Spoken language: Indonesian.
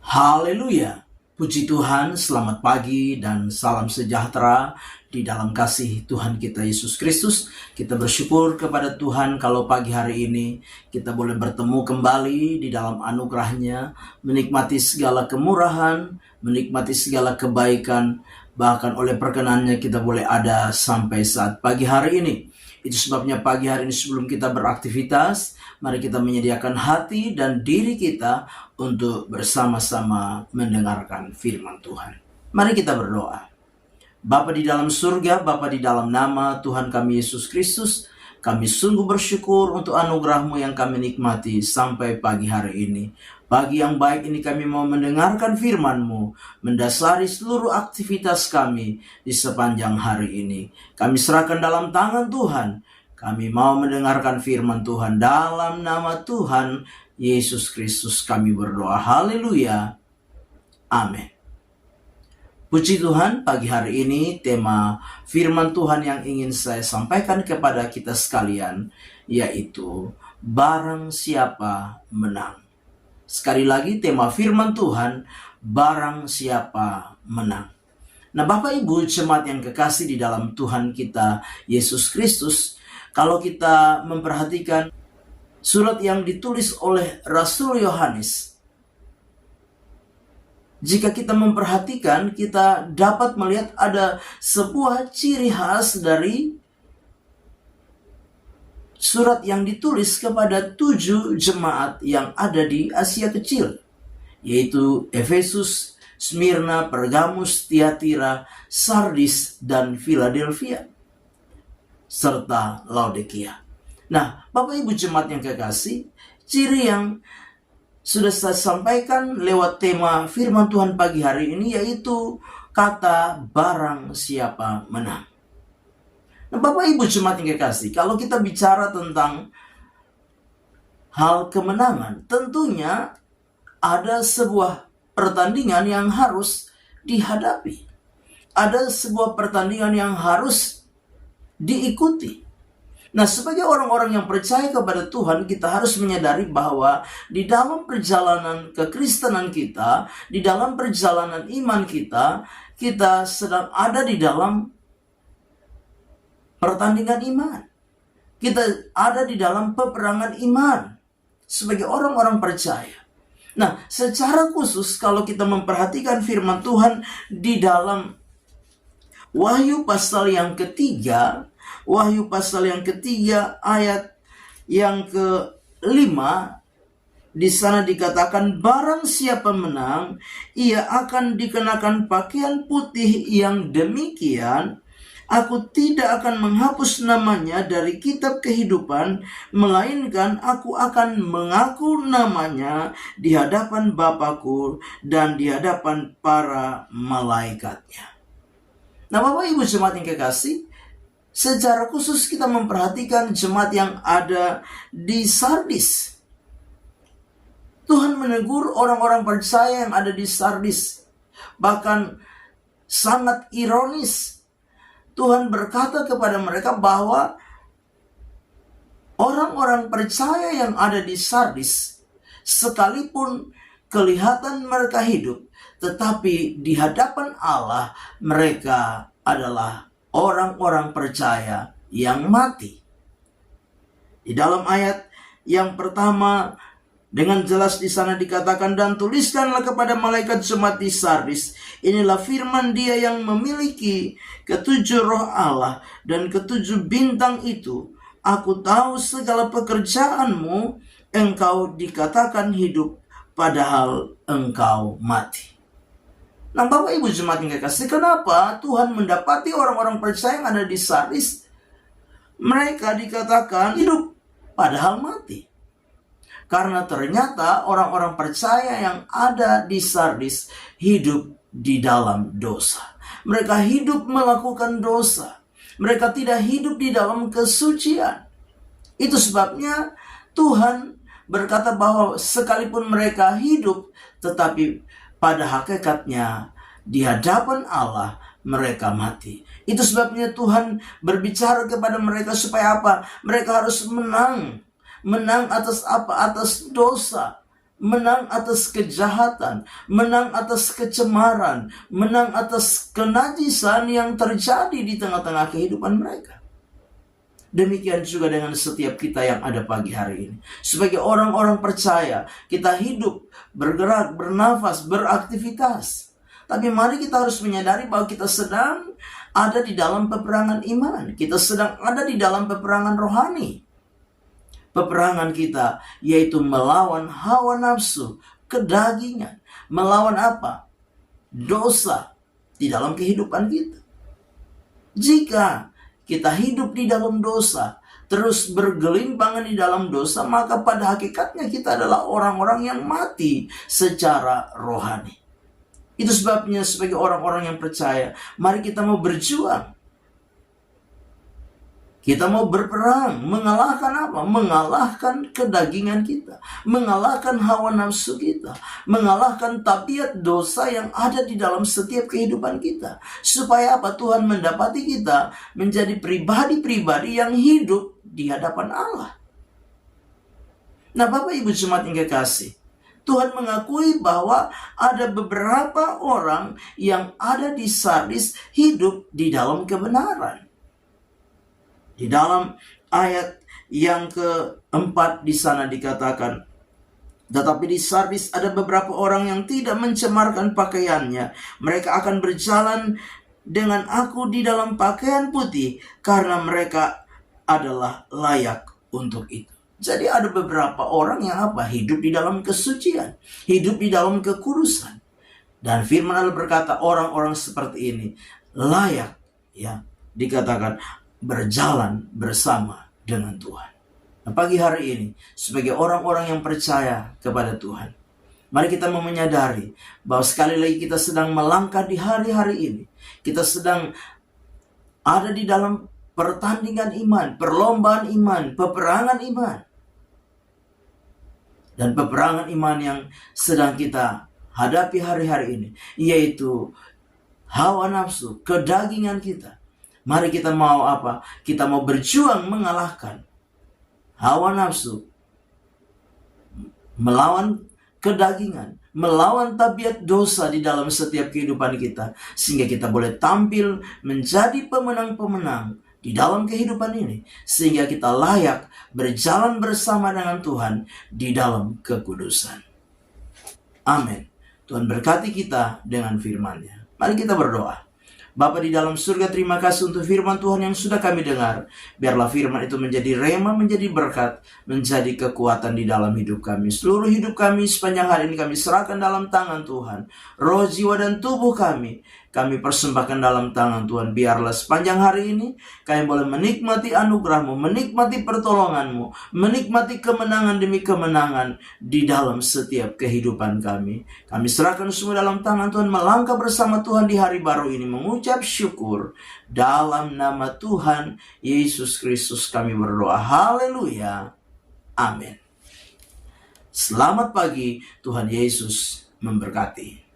Haleluya. Puji Tuhan, selamat pagi dan salam sejahtera di dalam kasih Tuhan kita Yesus Kristus. Kita bersyukur kepada Tuhan kalau pagi hari ini kita boleh bertemu kembali di dalam anugerah-Nya, menikmati segala kemurahan, menikmati segala kebaikan, bahkan oleh perkenannya kita boleh ada sampai saat pagi hari ini. Itu sebabnya pagi hari ini sebelum kita beraktivitas, mari kita menyediakan hati dan diri kita untuk bersama-sama mendengarkan firman Tuhan. Mari kita berdoa. Bapa di dalam surga, Bapa di dalam nama Tuhan kami Yesus Kristus, kami sungguh bersyukur untuk anugerah-Mu yang kami nikmati sampai pagi hari ini. Pagi yang baik ini kami mau mendengarkan firman-Mu, mendasari seluruh aktivitas kami di sepanjang hari ini. Kami serahkan dalam tangan Tuhan. Kami mau mendengarkan firman Tuhan dalam nama Tuhan Yesus Kristus kami berdoa. Haleluya. Amin. Puji Tuhan, pagi hari ini tema firman Tuhan yang ingin saya sampaikan kepada kita sekalian, yaitu barang siapa menang. Sekali lagi tema firman Tuhan, barang siapa menang. Nah, Bapak Ibu jemaat yang kekasih di dalam Tuhan kita Yesus Kristus, kalau kita memperhatikan surat yang ditulis oleh Rasul Yohanes, jika kita memperhatikan, kita dapat melihat ada sebuah ciri khas dari surat yang ditulis kepada 7 jemaat yang ada di Asia Kecil, yaitu Efesus, Smyrna, Pergamus, Tiatira, Sardis, dan Philadelphia, serta Laodikia. Nah, Bapak Ibu jemaat yang kekasih, ciri yang sudah saya sampaikan lewat tema firman Tuhan pagi hari ini, yaitu kata barang siapa menang. Nah, Bapak Ibu jemaat yang kekasih, kalau kita bicara tentang hal kemenangan, tentunya ada sebuah pertandingan yang harus dihadapi. Ada sebuah pertandingan yang harus diikuti. Nah, sebagai orang-orang yang percaya kepada Tuhan, kita harus menyadari bahwa di dalam perjalanan kekristenan kita, di dalam perjalanan iman kita, kita sedang ada di dalam pertandingan iman. Kita ada di dalam peperangan iman sebagai orang-orang percaya. Nah, secara khusus kalau kita memperhatikan firman Tuhan di dalam Wahyu pasal yang ketiga, Wahyu pasal yang ketiga ayat yang ke-5, di sana dikatakan, barang siapa menang, ia akan dikenakan pakaian putih yang demikian. Aku tidak akan menghapus namanya dari kitab kehidupan, melainkan aku akan mengaku namanya di hadapan Bapa-Ku dan di hadapan para malaikatnya. Nah, Bapak Ibu jemaat yang kekasih, secara khusus kita memperhatikan jemaat yang ada di Sardis. Tuhan menegur orang-orang percaya yang ada di Sardis. Bahkan sangat ironis, Tuhan berkata kepada mereka bahwa orang-orang percaya yang ada di Sardis, sekalipun kelihatan mereka hidup, tetapi di hadapan Allah mereka adalah orang-orang percaya yang mati. Di dalam ayat yang pertama dengan jelas di sana dikatakan, dan tuliskanlah kepada malaikat jemaat di Sardis, inilah firman Dia yang memiliki ketujuh roh Allah dan ketujuh bintang itu. Aku tahu segala pekerjaanmu, engkau dikatakan hidup, padahal engkau mati. Nah, Bapak Ibu jemaat yang kekasih, kenapa Tuhan mendapati orang-orang percaya yang ada di Sardis, mereka dikatakan hidup padahal mati? Karena ternyata orang-orang percaya yang ada di Sardis hidup di dalam dosa. Mereka hidup melakukan dosa. Mereka tidak hidup di dalam kesucian. Itu sebabnya Tuhan berkata bahwa sekalipun mereka hidup, tetapi pada hakikatnya di hadapan Allah mereka mati. Itu sebabnya Tuhan berbicara kepada mereka supaya apa? Mereka harus menang. Menang atas apa? Atas dosa. menang atas kejahatan, menang atas kecemaran, menang atas kenajisan yang terjadi di tengah-tengah kehidupan mereka. Demikian juga dengan setiap kita yang ada pagi hari ini. Sebagai orang-orang percaya, kita hidup, bergerak, bernafas, beraktivitas. Tapi mari kita harus menyadari bahwa kita sedang ada di dalam peperangan iman. Kita sedang ada di dalam peperangan rohani. Peperangan kita yaitu melawan hawa nafsu, kedagingan. Melawan apa? Dosa di dalam kehidupan kita. Jika kita hidup di dalam dosa, terus bergelimpangan di dalam dosa, maka pada hakikatnya kita adalah orang-orang yang mati secara rohani. Itu sebabnya sebagai orang-orang yang percaya, mari kita mau berjuang. Kita mau berperang, mengalahkan apa? Mengalahkan kedagingan kita, mengalahkan hawa nafsu kita, mengalahkan tabiat dosa yang ada di dalam setiap kehidupan kita. Supaya apa? Tuhan mendapati kita menjadi pribadi-pribadi yang hidup di hadapan Allah. Nah, Bapak Ibu Jemaat yang kekasih, Tuhan mengakui bahwa ada beberapa orang yang ada di Sardis hidup di dalam kebenaran. Di dalam ayat yang keempat di sana dikatakan, tetapi di Sardis ada beberapa orang yang tidak mencemarkan pakaiannya. Mereka akan berjalan dengan aku di dalam pakaian putih, karena mereka adalah layak untuk itu. Jadi ada beberapa orang yang apa? Hidup di dalam kesucian, hidup di dalam kekudusan. Dan firman Allah berkata, orang-orang seperti ini layak, ya, dikatakan berjalan bersama dengan Tuhan. Nah, pagi hari ini, sebagai orang-orang yang percaya kepada Tuhan, mari kita menyadari bahwa sekali lagi kita sedang melangkah di hari-hari ini. Kita sedang ada di dalam pertandingan iman, perlombaan iman, peperangan iman. Dan peperangan iman yang sedang kita hadapi hari-hari ini, yaitu hawa nafsu, kedagingan kita. Mari kita mau apa? Kita mau berjuang mengalahkan hawa nafsu, melawan kedagingan, melawan tabiat dosa di dalam setiap kehidupan kita, sehingga kita boleh tampil menjadi pemenang-pemenang di dalam kehidupan ini, sehingga kita layak berjalan bersama dengan Tuhan di dalam kekudusan. Amin. Tuhan berkati kita dengan firman-Nya. Mari kita berdoa. Bapa di dalam surga, terima kasih untuk firman Tuhan yang sudah kami dengar. Biarlah firman itu menjadi rema, menjadi berkat, menjadi kekuatan di dalam hidup kami. Seluruh hidup kami sepanjang hari ini kami serahkan dalam tangan Tuhan. Roh, jiwa, dan tubuh kami persembahkan dalam tangan Tuhan. Biarlah sepanjang hari ini kami boleh menikmati anugerah-Mu, menikmati pertolongan-Mu, menikmati kemenangan demi kemenangan di dalam setiap kehidupan kami. Kami serahkan semua dalam tangan Tuhan, melangkah bersama Tuhan di hari baru ini, mengucap syukur. Dalam nama Tuhan Yesus Kristus kami berdoa. Haleluya. Amin. Selamat pagi, Tuhan Yesus memberkati.